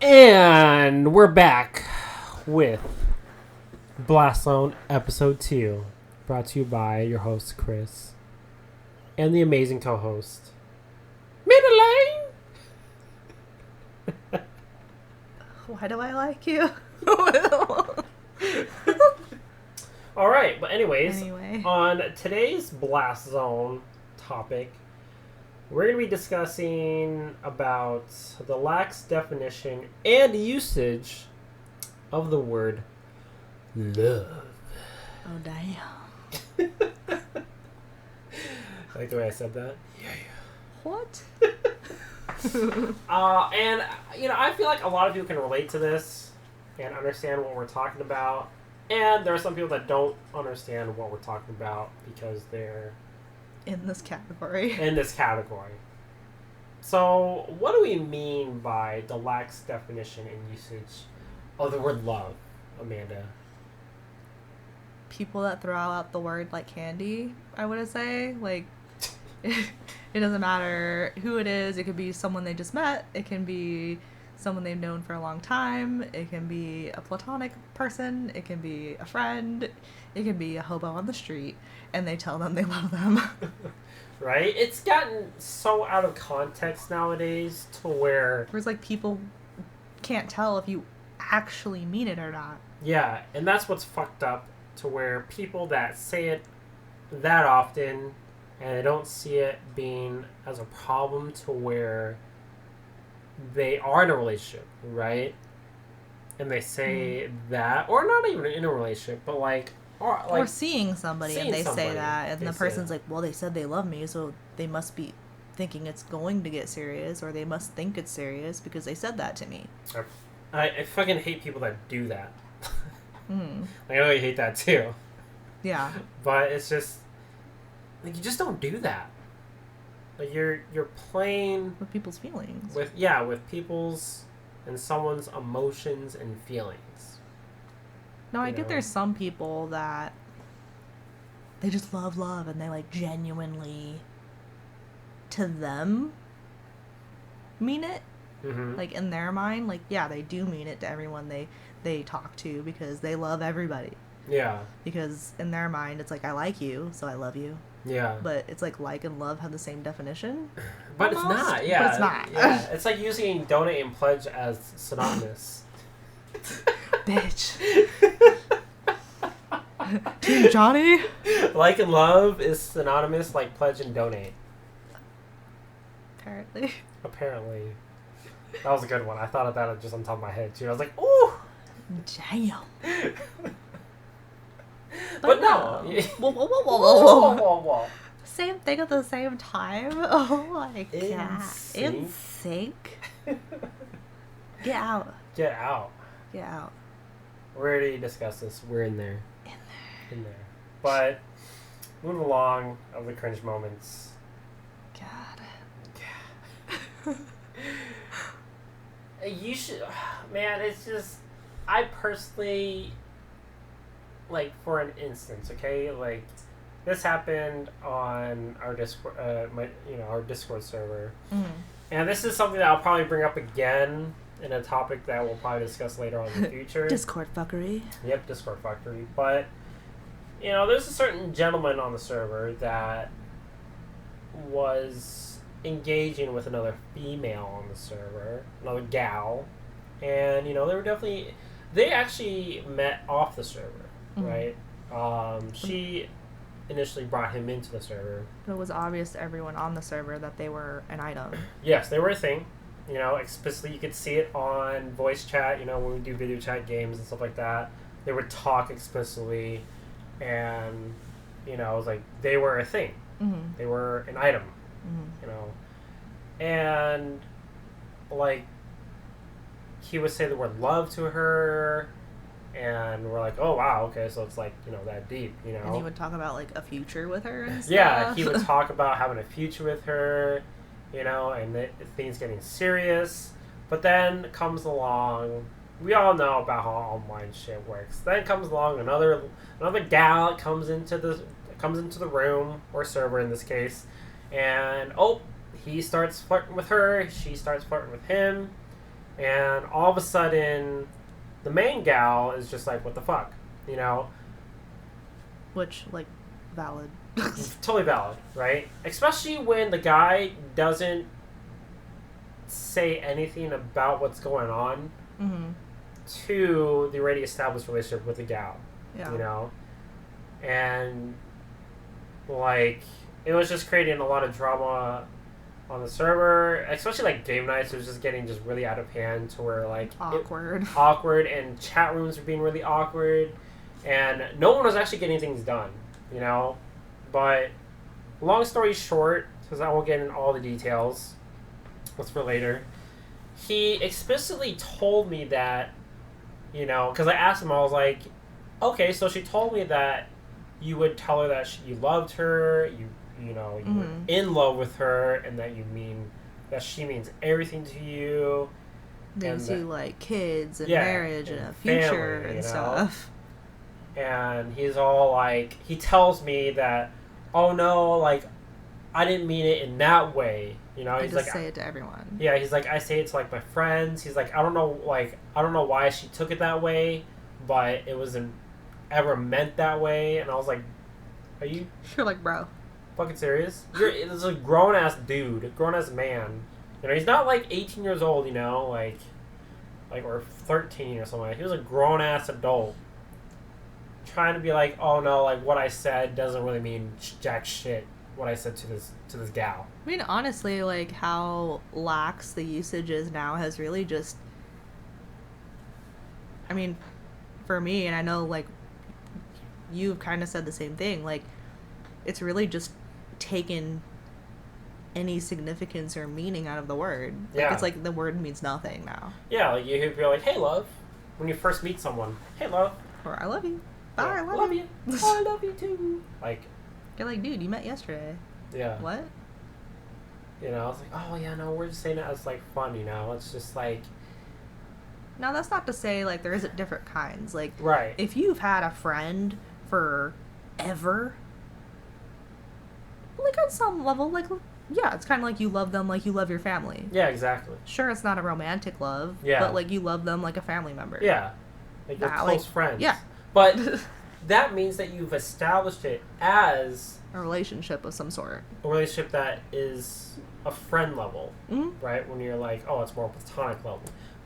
And we're back with Blast Zone Episode 2, brought to you by your host, Chris, and the amazing co-host, Middle Lane. Why do I like you? Alright, but anyways, Anyway. on today's Blast Zone topic, we're going to be discussing about the lax definition and usage of the word love. Oh, damn. Like the way I said that? What? And, I feel like a lot of people can relate to this and understand what we're talking about. And there are some people that don't understand what we're talking about because they're In this category. in this category. So, what do we mean by the lax definition and usage of the word love, Amanda? People that throw out the word like candy, I would say. Like, it doesn't matter who it is. It could be someone they just met. It can be someone they've known for a long time. It can be a platonic person. It can be a friend. It can be a hobo on the street. And they tell them they love them. Right? It's gotten so out of context nowadays to where... Whereas, like, people can't tell if you actually mean it or not. Yeah, and that's what's fucked up, to where people that say it that often and they don't see it being as a problem to where they are in a relationship, right? And they say that, or not even in a relationship, but or seeing somebody seeing and they somebody, say that, and they the say person's that. like, well, they said they love me, so they must be thinking it's going to get serious, or they must think it's serious because they said that to me. I fucking hate people that do that. Mm. I know you hate that too. Yeah. But it's just, like, you just don't do that. Like, you're playing With people's feelings. with people's and someone's emotions and feelings. No, I you get know? there's some people that they just love and they, like, genuinely, to them, mean it. Mm-hmm. Like, in their mind, like, yeah, they do mean it to everyone they talk to because they love everybody. Yeah. Because in their mind, it's like, I like you, so I love you. Yeah. But it's like and love have the same definition. But Almost, it's not. Yeah. but it's not. Yeah. It's like using donate and pledge as synonymous. Bitch. Team Johnny? Like and love is synonymous like pledge and donate. Apparently. That was a good one. I thought of that just on top of my head too. I was like, ooh. Damn. But no. Whoa. Same thing at the same time. Oh my god. In sync. Get out. Get out. Get out. We already discussed this. We're in there. In there. But move along of the cringe moments. God. You should, man. It's just, I personally, like, for an instance, okay, like, this happened on our Discord, our Discord server, and this is something that I'll probably bring up again in a topic that we'll probably discuss later on in the future. Discord fuckery. Yep, Discord fuckery. But, there's a certain gentleman on the server that was engaging with another female on the server, another gal, and, they actually met off the server, right? She initially brought him into the server. But it was obvious to everyone on the server that they were an item. Yes, they were a thing. Explicitly, you could see it on voice chat, when we do video chat games and stuff like that. They would talk explicitly, and, it was like, they were a thing. Mm-hmm. They were an item, and, like, he would say the word love to her, and we're like, oh, wow, okay, so it's, like, that deep, And he would talk about, like, a future with her and stuff. Yeah, he would talk about having a future with her, and things getting serious. But then comes along, we all know about how online shit works. Then comes along another gal comes into the room, or server in this case, and he starts flirting with her, she starts flirting with him, And all of a sudden, the main gal is just like, what the fuck? You know? Which, like, valid. Totally valid, right? Especially when the guy doesn't say anything about what's going on Mm-hmm. to the already established relationship with the gal. Yeah. You know? And, like, it was just creating a lot of drama on the server, especially, like, game nights. It was just getting just really out of hand to where, like... Awkward. And chat rooms were being really awkward. And no one was actually getting things done, you know? But, long story short, because I won't get into all the details, that's for later, he explicitly told me that, you know, because I asked him, I was like, okay, so she told me that you would tell her that you loved her, you know, you were in love with her, and that you mean that she means everything to you. They see, like, kids and marriage and a future family, and stuff. And he's all like, he tells me that, oh no, like, I didn't mean it in that way. You know, he's like, say it to everyone. Yeah, he's like, I say it to, like, my friends. He's like, I don't know why she took it that way, but it wasn't ever meant that way. And I was like, are you... You're like, bro. Fucking serious? It's a grown-ass dude, a grown-ass man. You know, he's not, like, 18 years old, you know, like, or 13 or something. He was a grown-ass adult. Trying to be like, oh no, like, what I said doesn't really mean jack shit. What I said to this gal. I mean, honestly, like, how lax the usage is now has really just... I mean, for me, and I know, like, you've kind of said the same thing, like, it's really just taken any significance or meaning out of the word. Like, it's like the word means nothing now. Yeah, like, you could be like, hey, love, when you first meet someone. Hey, love. Or, I love you. Bye, Yeah, I love you. Oh, I love you, too. Like... You're like, dude, you met yesterday. Yeah. What? You know, I was like, oh, yeah, no, we're just saying it as, like, fun, you know? It's just, like... Now, that's not to say, like, there isn't different kinds. Like, right. If you've had a friend forever, like, on some level, like, yeah, it's kind of like you love them like you love your family. Yeah, exactly. Sure, it's not a romantic love, but, like, you love them like a family member. Yeah. Like, you're close friends. Yeah. But that means that you've established it as... a relationship of some sort. A relationship that is a friend level, Mm-hmm. right? When you're like, oh, it's more platonic level.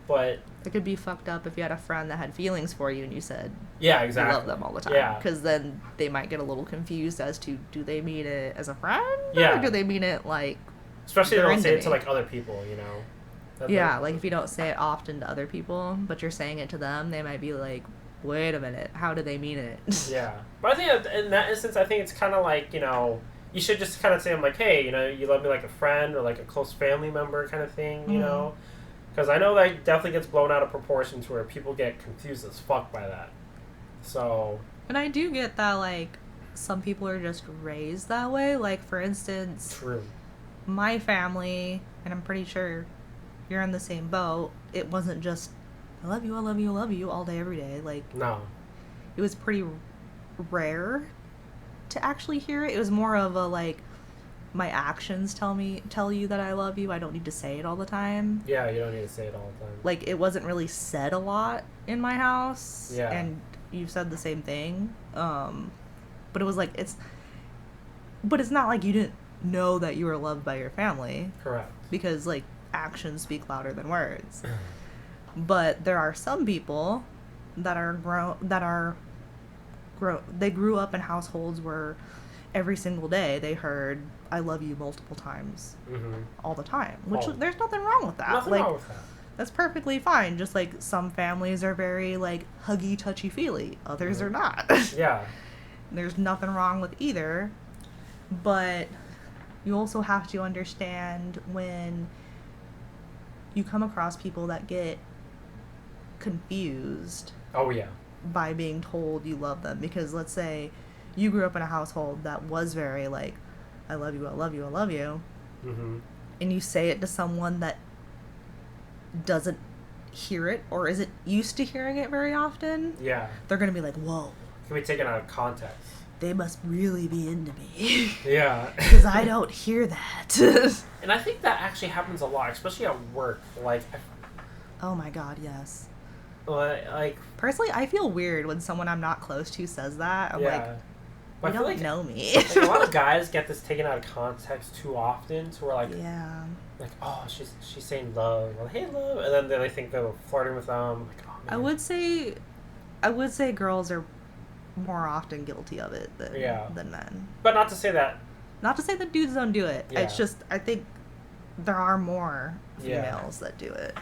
But... It could be fucked up if you had a friend that had feelings for you and you said... Yeah, exactly. You love them all the time. Yeah. Because then they might get a little confused as to, do they mean it as a friend? Yeah. Or do they mean it, like... Especially if they don't say it to, like, other people, you know? Like, if you don't say it often to other people, but you're saying it to them, they might be like, wait a minute, how do they mean it? Yeah. But I think in that instance, I think it's kind of like, you know, you should just kind of say, I'm like, hey, you know, you love me like a friend or like a close family member kind of thing, you know? Because I know that definitely gets blown out of proportion to where people get confused as fuck by that. So... And I do get that, like, some people are just raised that way. Like, for instance... True. My family, and I'm pretty sure you're in the same boat, it wasn't just, I love you, I love you, I love you, all day, every day. Like... No. It was pretty rare to actually hear it. It was more of a, like... My actions tell you that I love you. I don't need to say it all the time. Yeah, you don't need to say it all the time. Like, it wasn't really said a lot in my house. Yeah. And you said the same thing. But it was like, but it's not like you didn't know that you were loved by your family. Correct. Because, like, actions speak louder than words. But there are some people that they grew up in households where every single day they heard I love you multiple times all the time, which there's nothing wrong with that. Nothing wrong with that. That's perfectly fine. Just like some families are very like huggy, touchy feely, others are not. Yeah. There's nothing wrong with either, but you also have to understand when you come across people that get confused. Oh yeah. By being told you love them, because let's say you grew up in a household that was very like, I love you, I love you, I love you, and you say it to someone that doesn't hear it or isn't used to hearing it very often, they're gonna be like, whoa, can be taken out of context. They must really be into me. Yeah. Because I don't hear that. And I think that actually happens a lot, especially at work. Oh my god, yes. Like, Personally, I feel weird when someone I'm not close to says that. I'm like, yeah. you But I feel don't like, know me. like a lot of guys get this taken out of context too often, to where like, Yeah. like, oh, she's saying love, or hey love, and then they think they're flirting with them. Like, oh man. I would say girls are more often guilty of it than men. But not to say that. Not to say that dudes don't do it. Yeah. It's just I think there are more Yeah. females that do it.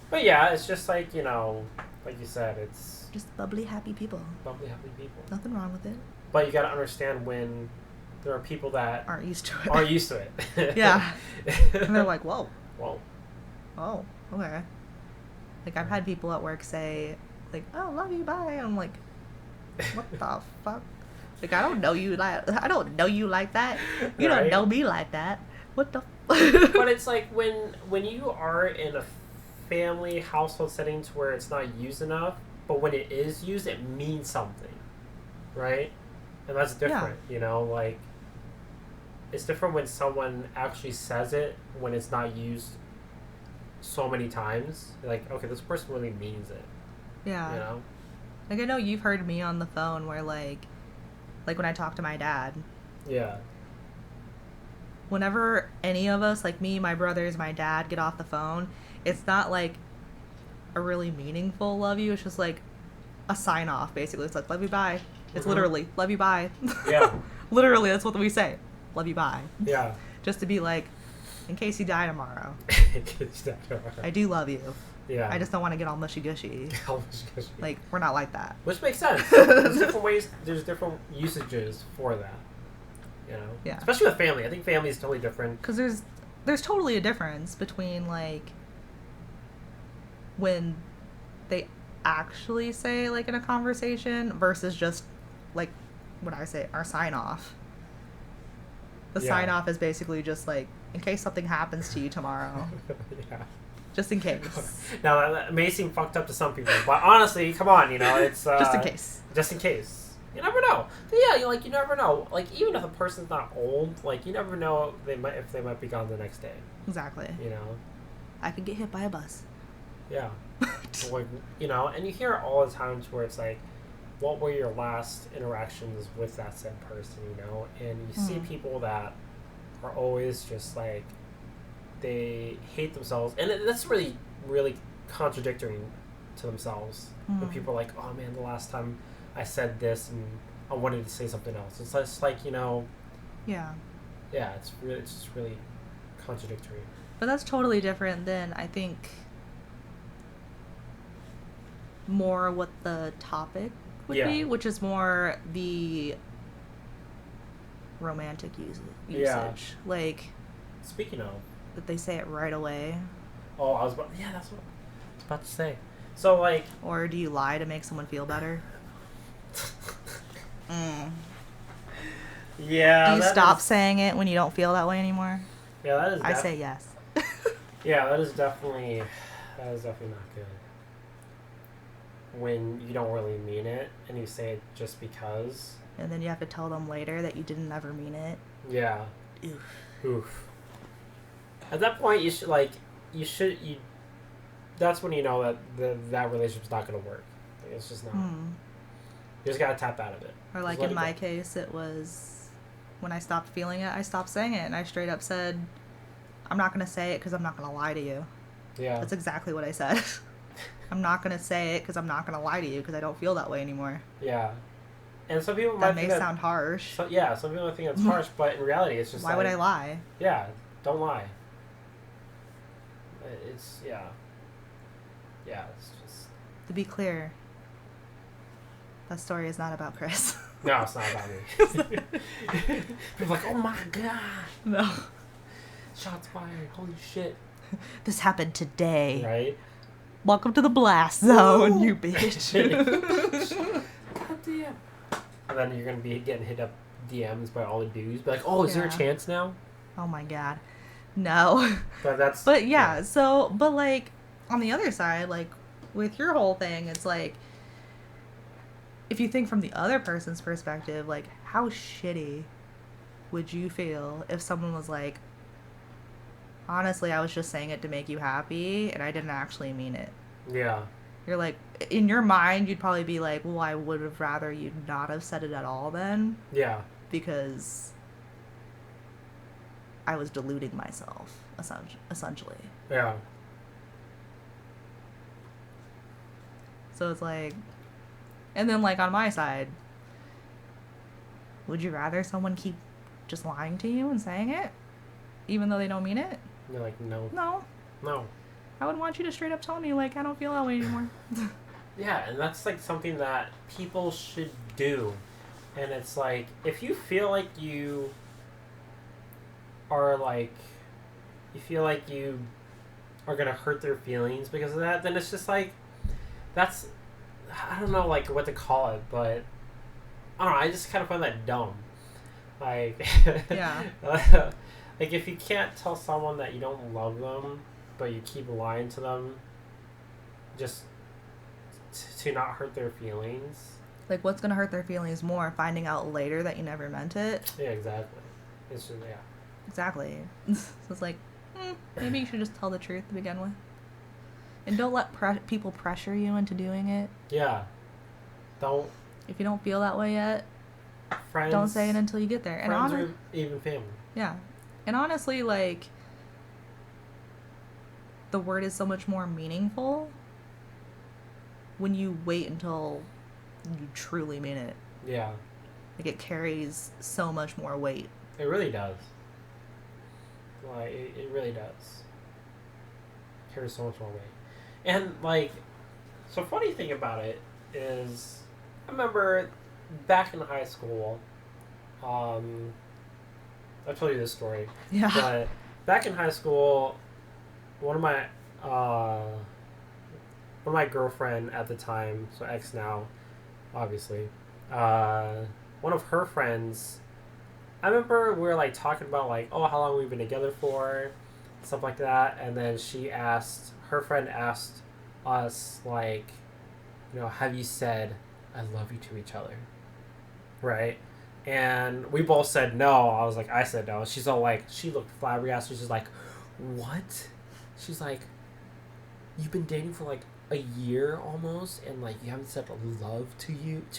But yeah, it's just like, like you said, it's Just bubbly, happy people. bubbly, happy people. Nothing wrong with it. But you got to understand when there are people that Aren't used to it. are used to it. Yeah. And they're like, whoa. Whoa. Oh, okay. Like, I've had people at work say, like, oh, love you, bye. I'm like, what the fuck? Like, I don't know you like that. You don't Right? know me like that. What the But it's like when you are in a family household setting to where it's not used enough, but when it is used, it means something, right? And that's different, like it's different when someone actually says it when it's not used so many times. Like, okay, this person really means it. Yeah. Like, I know you've heard me on the phone where, like when I talk to my dad, Yeah. whenever any of us, like me, my brothers, my dad, get off the phone, it's not like a really meaningful love you. It's just like a sign off, basically. It's like, love you, bye. It's literally, love you, bye. Yeah. Literally, that's what we say. Love you, bye. Yeah. Just to be like, in case you die tomorrow, I I do love you. Yeah. I just don't want to get all mushy gushy. Like, we're not like that. Which makes sense. There's different ways. There's different usages for that. Yeah. Especially with family. I think family is totally different. Because there's totally a difference between, like, when they actually say, like, in a conversation versus just, like, what I say, our sign off. The sign off is basically just like, in case something happens to you tomorrow. Yeah. Just in case. Now, that may seem fucked up to some people, but honestly, come on, it's... just in case. Just in case. You never know. But yeah, you never know. Like, even if a person's not old, like, you never know if they might be gone the next day. Exactly. I could get hit by a bus. Yeah. Like, and you hear it all the time to where it's like, what were your last interactions with that said person, And you see people that are always just like, they hate themselves. And that's really, really contradictory to themselves. When people are like, oh man, the last time I said this and I wanted to say something else. It's just like, Yeah. Yeah, it's just really contradictory. But that's totally different than, I think, more what the topic would be, which is more the romantic usage. Yeah. Like, speaking of, that they say it right away. Oh, that's what I was about to say. So, like... Or do you lie to make someone feel better? Yeah. Do you stop saying it when you don't feel that way anymore? Yeah, that is... I say yes. Yeah, that is definitely not good. When you don't really mean it, and you say it just because. And then you have to tell them later that you didn't ever mean it. Yeah. Oof. At that point, that's when you know that relationship's not going to work. Like, it's just not. You just got to tap out of it. Or like in my case, it was when I stopped feeling it, I stopped saying it. And I straight up said, I'm not going to say it because I'm not going to lie to you. Yeah. That's exactly what I said. I'm not going to say it because I'm not going to lie to you because I don't feel that way anymore. Yeah. And some people might might think sound harsh. Some people might think that's harsh, but in reality, it's just why would I lie? Yeah, don't lie. It's, yeah. Yeah, it's just... To be clear, that story is not about Chris. No, it's not about me. People are like, oh my god. No. Shots fired. Holy shit. This happened today. Right? Welcome to the blast zone, you bitch. God damn. And then you're going to be getting hit up DMs by all the dudes. Be like, oh, is there a chance now? Oh my god. No. But yeah, so, but like, on the other side, like, with your whole thing, it's like, if you think from the other person's perspective, like, how shitty would you feel if someone was like, honestly, I was just saying it to make you happy, and I didn't actually mean it. Yeah. You're like, in your mind, you'd probably be like, well, I would have rather you not have said it at all then. Yeah. Because I was deluding myself, essentially. Yeah. So it's like, and then like on my side, would you rather someone keep just lying to you and saying it, even though they don't mean it? You're like, no. No. No. I would want you to straight up tell me, like, I don't feel that way anymore. Yeah, and that's like something that people should do. And it's like, if you feel like you are like, you feel like you are gonna hurt their feelings because of that, then it's just like, that's, I don't know like what to call it, but I don't know, I just kind of find that dumb. Like, Yeah. like if you can't tell someone that you don't love them, but you keep lying to them, just to not hurt their feelings. Like, what's gonna hurt their feelings more? Finding out later that you never meant it? Yeah, exactly. It's just, yeah. Exactly. So it's like, maybe you should just tell the truth to begin with. And don't let people pressure you into doing it. Yeah. Don't. If you don't feel that way yet, Friends. don't say it until you get there. And Friends or even family. yeah. And honestly, like, the word is so much more meaningful when you wait until you truly mean it. Yeah. Like, it carries so much more weight. It really does. Like, it really does. It carries so much more weight. And, like, so funny thing about it is, I remember back in high school, I'll tell you this story. Yeah. But back in high school, one of my girlfriend at the time, so ex now, obviously, one of her friends, I remember we were like talking about like, oh, how long we've been together for, stuff like that, and then her friend asked us like, have you said I love you to each other, right? And we both said no. I said no. She's all like, she looked flabbergasted. She's like, what? She's like, you've been dating for like a year almost, and like you haven't said love to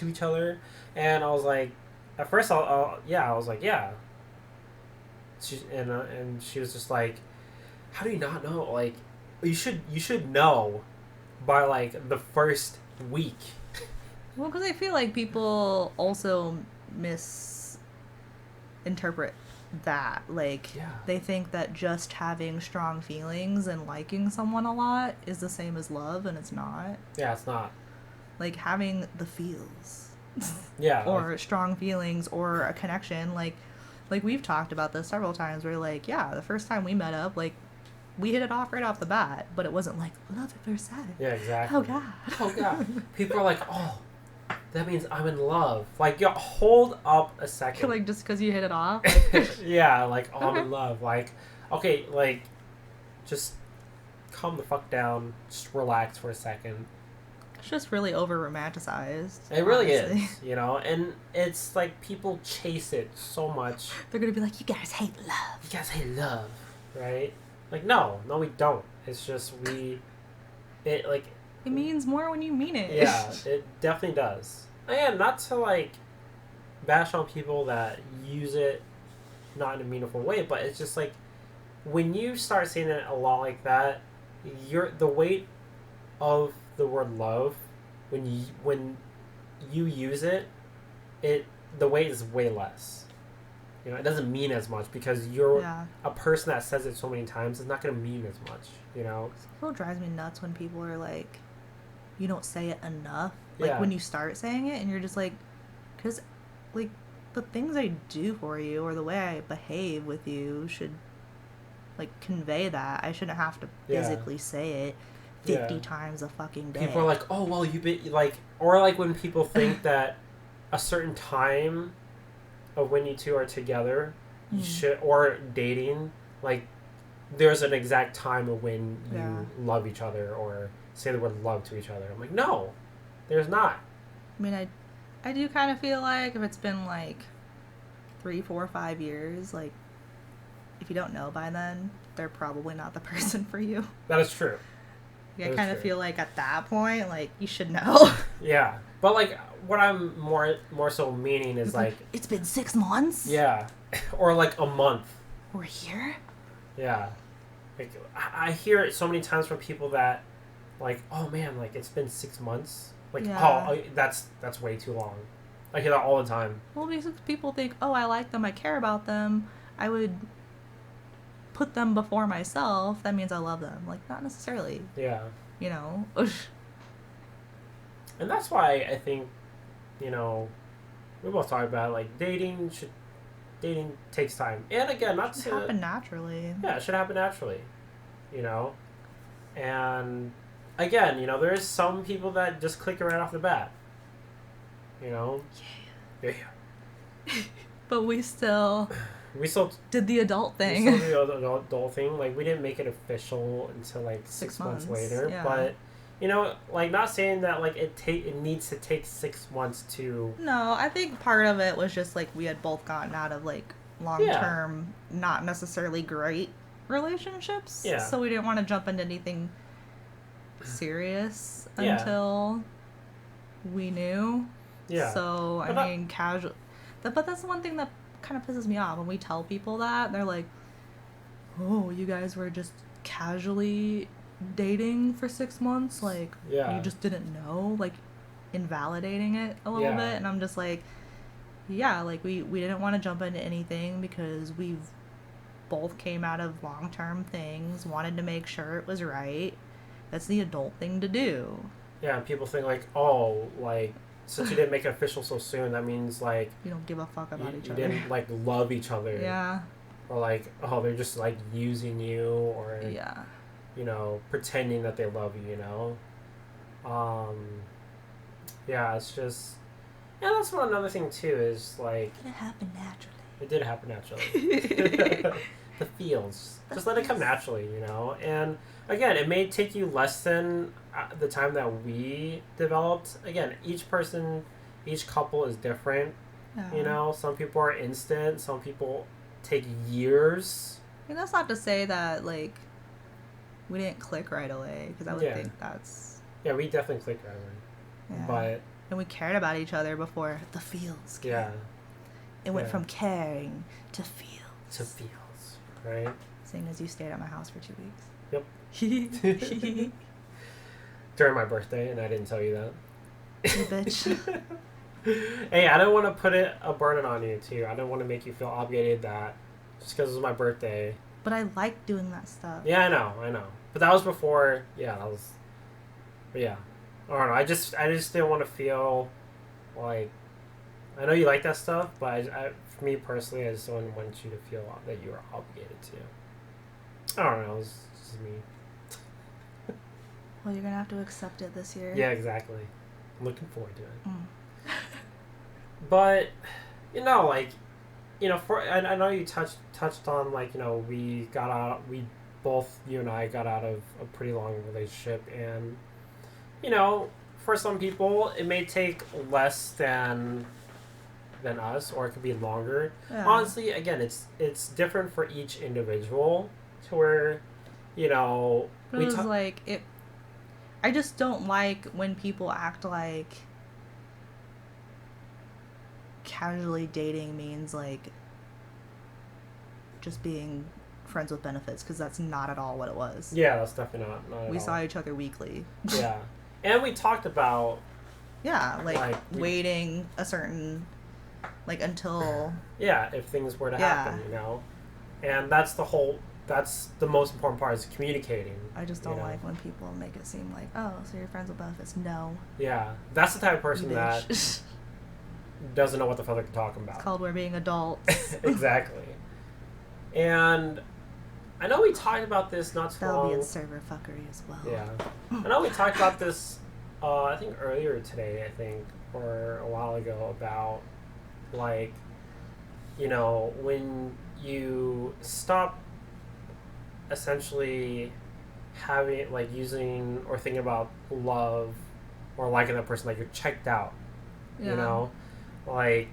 each other. And I was like, at first, I was like, yeah. And she was just like, how do you not know? Like, you should know by like the first week. Well, because I feel like people also misinterpret that. Like, Yeah. they think that just having strong feelings and liking someone a lot is the same as love, and it's not. Yeah, it's not. Like, having the feels. Yeah. Or strong feelings or a connection. Like we've talked about this several times where, like, yeah, the first time we met up, like, we hit it off right off the bat, but it wasn't like love at first sight. Yeah, exactly. Oh, God. Oh, God. People are like, oh, that means I'm in love. Like, yo, hold up a second. Like, just because you hit it off? Yeah, like, oh, I'm Okay. in love. Like, okay, like, just calm the fuck down. Just relax for a second. It's just really over romanticized. It really honestly. is, and it's like people chase it so much. They're gonna be like, you guys hate love. You guys hate love, right? Like, no, we don't. It's just it means more when you mean it. yeah, it definitely does. And not to like bash on people that use it not in a meaningful way, but it's just like when you start saying it a lot like that, the weight of the word love when you use it, the weight is way less. It doesn't mean as much because you're a person that says it so many times. It's not going to mean as much. It still drives me nuts when people are like, you don't say it enough. Like, Yeah. when you start saying it and you're just like, because, like, the things I do for you or the way I behave with you should, like, convey that. I shouldn't have to physically say it 50 times a fucking day. People are like, oh, well, you've been, like, or like when people think that a certain time of when you two are together, you should, or dating, like, there's an exact time of when you love each other or say the word love to each other. I'm like, no, there's not. I mean, I do kind of feel like if it's been like 3, 4, 5 years, like, if you don't know by then, they're probably not the person for you. That is true. I kind of feel like at that point, like, you should know. Yeah. But, like, what I'm more so meaning is, like... It's been 6 months? Yeah. Or, like, a month. We're here? Yeah. Like, I hear it so many times from people that, like, oh, man, like, it's been 6 months. Like, oh, that's way too long. I hear that all the time. Well, because people think, oh, I like them, I care about them, I would put them before myself. That means I love them. Like, not necessarily. Yeah. You know? And that's why I think, you know, we both talked about, like, dating takes time. And again, not to... It should happen naturally. Yeah, it should happen naturally. You know? And again, you know, there's some people that just click right off the bat. You know? Yeah. But we still did the adult thing. We still did the adult thing. Like, we didn't make it official until, like, 6 months later. Yeah. But, you know, like, not saying that, like, it needs to take 6 months to... No, I think part of it was just, like, we had both gotten out of, like, long-term, not necessarily great relationships. Yeah. So we didn't want to jump into anything serious until we knew. Yeah. So, I mean, casual... But that's the one thing that kind of pisses me off. When we tell people that, they're like, oh, you guys were just casually dating for 6 months? Like, you just didn't know? Like, invalidating it a little bit. And I'm just like, yeah, like, we didn't want to jump into anything because we've both came out of long-term things, wanted to make sure it was right. That's the adult thing to do. Yeah, and people think, like, oh, like... Since you didn't make it official so soon, that means, like... You don't give a fuck about each other. You didn't, like, love each other. Yeah. Or, like, oh, they're just, like, using you or... Yeah. You know, pretending that they love you, you know? Yeah, it's just... Yeah, that's one another thing, too, is, like... It happened naturally. It did happen naturally. The feels. Just let it come naturally, you know? And, again, it may take you less than... the time that we developed. Again, each couple is different. You know, some people are instant, some people take years. And that's not to say that, like, we didn't click right away, because I would think that's... Yeah, we definitely clicked right away. Yeah. But... And we cared about each other before the feels came. Yeah. It went from caring to feels. To feels, right? Seeing as you stayed at my house for 2 weeks. Yep. During my birthday, and I didn't tell you that. You bitch. Hey, I don't want to put a burden on you, too. I don't want to make you feel obligated that just because it was my birthday. But I like doing that stuff. Yeah, I know. But that was before, but yeah. I don't know, I just didn't want to feel like, I know you like that stuff, but for me personally, I just don't want you to feel that you are obligated to. I don't know, it's just me. Well, you're going to have to accept it this year. Yeah, exactly. I'm looking forward to it. But, you know, like, you know, I know you touched on, like, you know, you and I got out of a pretty long relationship, and, you know, for some people, it may take less than us, or it could be longer. Yeah. Honestly, again, it's different for each individual, to where, you know... It was like, I just don't like when people act like casually dating means, like, just being friends with benefits, because that's not at all what it was. Yeah, that's definitely not at all. We saw each other weekly. Yeah. And we talked about... Yeah, like waiting a certain... Like, until... Yeah, if things were to happen, you know? And that's the most important part, is communicating. I just don't like when people make it seem like, oh, so you're friends with benefits. No. Yeah. That's the type of person that doesn't know what the fuck they're talking about. It's called we're being adults. Exactly. And I know we talked about this not too long. That'll be in server fuckery as well. Yeah. I know we talked about this, I think earlier today, or a while ago, about, like, you know, when you stop essentially having, like, using or thinking about love or liking that person, like, you're checked out. You know? Like,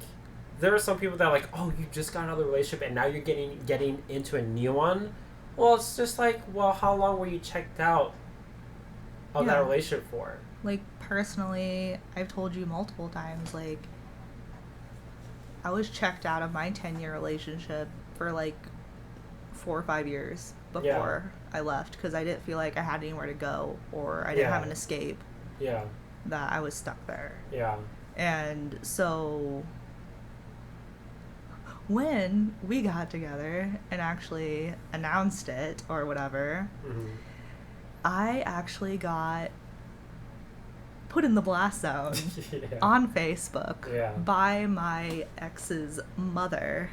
there are some people that are like, oh, you just got another relationship and now you're getting into a new one. Well, it's just like, well, how long were you checked out of that relationship for? Like, personally, I've told you multiple times, like, I was checked out of my 10-year relationship for, like, 4 or 5 years before I left, because I didn't feel like I had anywhere to go, or I didn't have an escape. Yeah. That I was stuck there. Yeah. And so when we got together and actually announced it or whatever, I actually got put in the blast zone on Facebook by my ex's mother.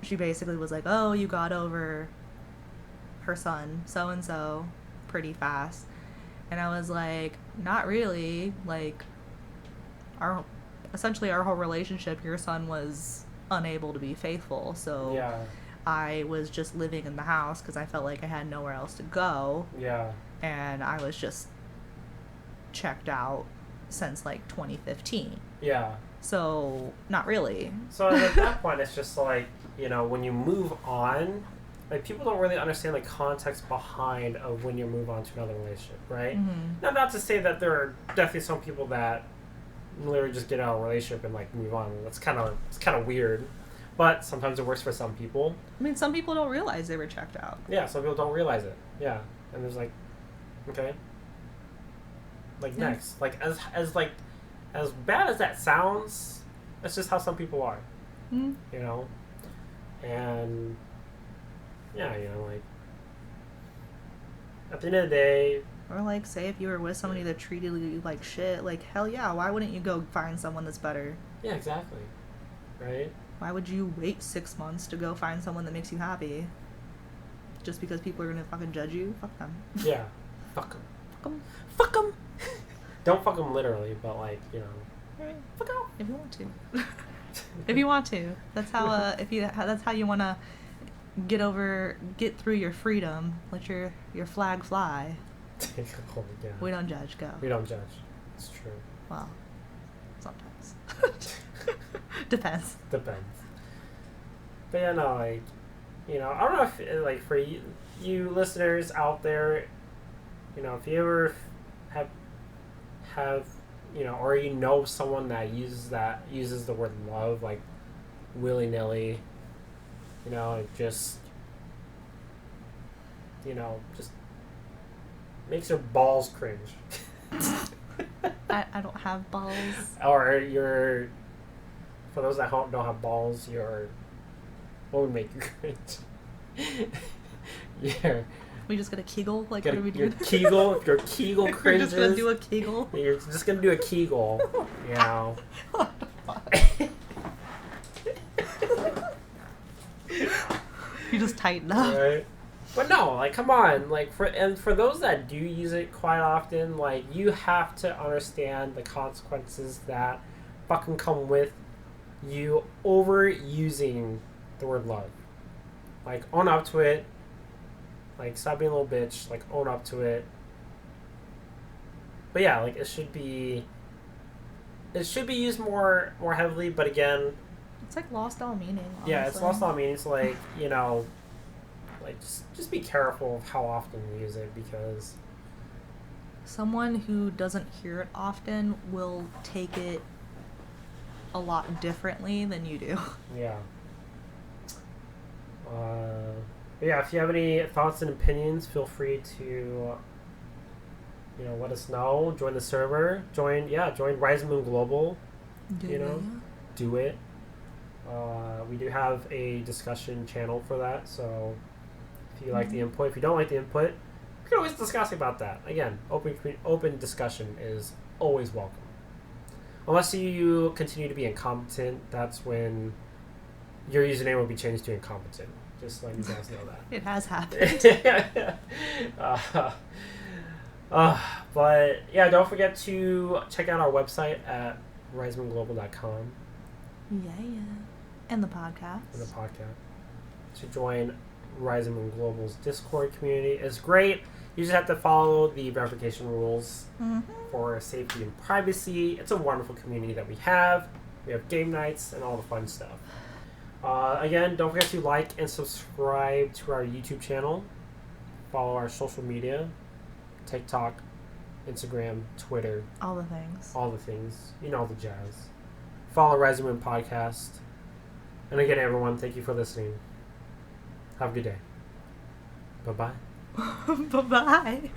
She basically was like, oh, you got over her son, so-and-so, pretty fast. And I was like, not really. Like, essentially our whole relationship, your son was unable to be faithful. So I was just living in the house because I felt like I had nowhere else to go. Yeah. And I was just checked out since, like, 2015. Yeah. So, not really. So at that point, it's just like, you know, when you move on, like, people don't really understand the context behind of when you move on to another relationship, right? Now, not to say that there are definitely some people that literally just get out of a relationship and, like, move on. It's kind of weird, but sometimes it works for some people. I mean, some people don't realize they were checked out. Yeah, some people don't realize it. Yeah, and there's like, okay, like next, like as bad as that sounds, that's just how some people are, you know, and. Yeah, you know, like, at the end of the day... Or, like, say if you were with somebody that treated you like shit, like, hell yeah, why wouldn't you go find someone that's better? Yeah, exactly. Right? Why would you wait 6 months to go find someone that makes you happy? Just because people are gonna fucking judge you? Fuck them. Yeah. Fuck them. Fuck them. Fuck them! Don't fuck them literally, but, like, you know... Right. Fuck them! If you want to. If you want to. That's how, that's how you wanna... get through your freedom, let your flag fly. Oh, yeah. We don't judge. Go. We don't judge. It's true. Well, sometimes. Depends. But yeah, no, like, you know, I don't know if, like, for you listeners out there, you know, if you ever have you know, or you know someone that uses the word love, like, willy-nilly, you know, it just, you know, just makes your balls cringe. I don't have balls. Or for those that don't have balls, what would make you cringe? Yeah. We just gonna Kegel? Like, what are we doing? Your Kegel cringes. We're just gonna do a Kegel? You're just gonna do a Kegel, you know. What the fuck? You just tighten up. Right. But no, like, come on, like, for those that do use it quite often, like, you have to understand the consequences that fucking come with you overusing the word love. Like, own up to it. Like, stop being a little bitch. Like, own up to it. But yeah, like, it should be used more heavily. But again, it's like lost all meaning. Honestly. Yeah, it's lost all meaning. So, like, you know, like, just be careful of how often you use it, because someone who doesn't hear it often will take it a lot differently than you do. Yeah. But yeah, if you have any thoughts and opinions, feel free to, you know, let us know. Join the server. Join Rise Moon Global. Do it. We do have a discussion channel for that, so if you like the input, if you don't like the input, we can always discuss about that. Again, open discussion is always welcome. Unless you continue to be incompetent, that's when your username will be changed to incompetent. Just letting you guys know that. It has happened. But yeah, don't forget to check out our website at risemanglobal.com. Yeah. And the podcast. To join Rising Moon Global's Discord community. It's great. You just have to follow the verification rules for safety and privacy. It's a wonderful community that we have. We have game nights and all the fun stuff. Again, don't forget to like and subscribe to our YouTube channel. Follow our social media, TikTok, Instagram, Twitter. All the things. All the things. You know, all the jazz. Follow Rising Moon Podcast. And again, everyone, thank you for listening. Have a good day. Bye-bye. Bye-bye.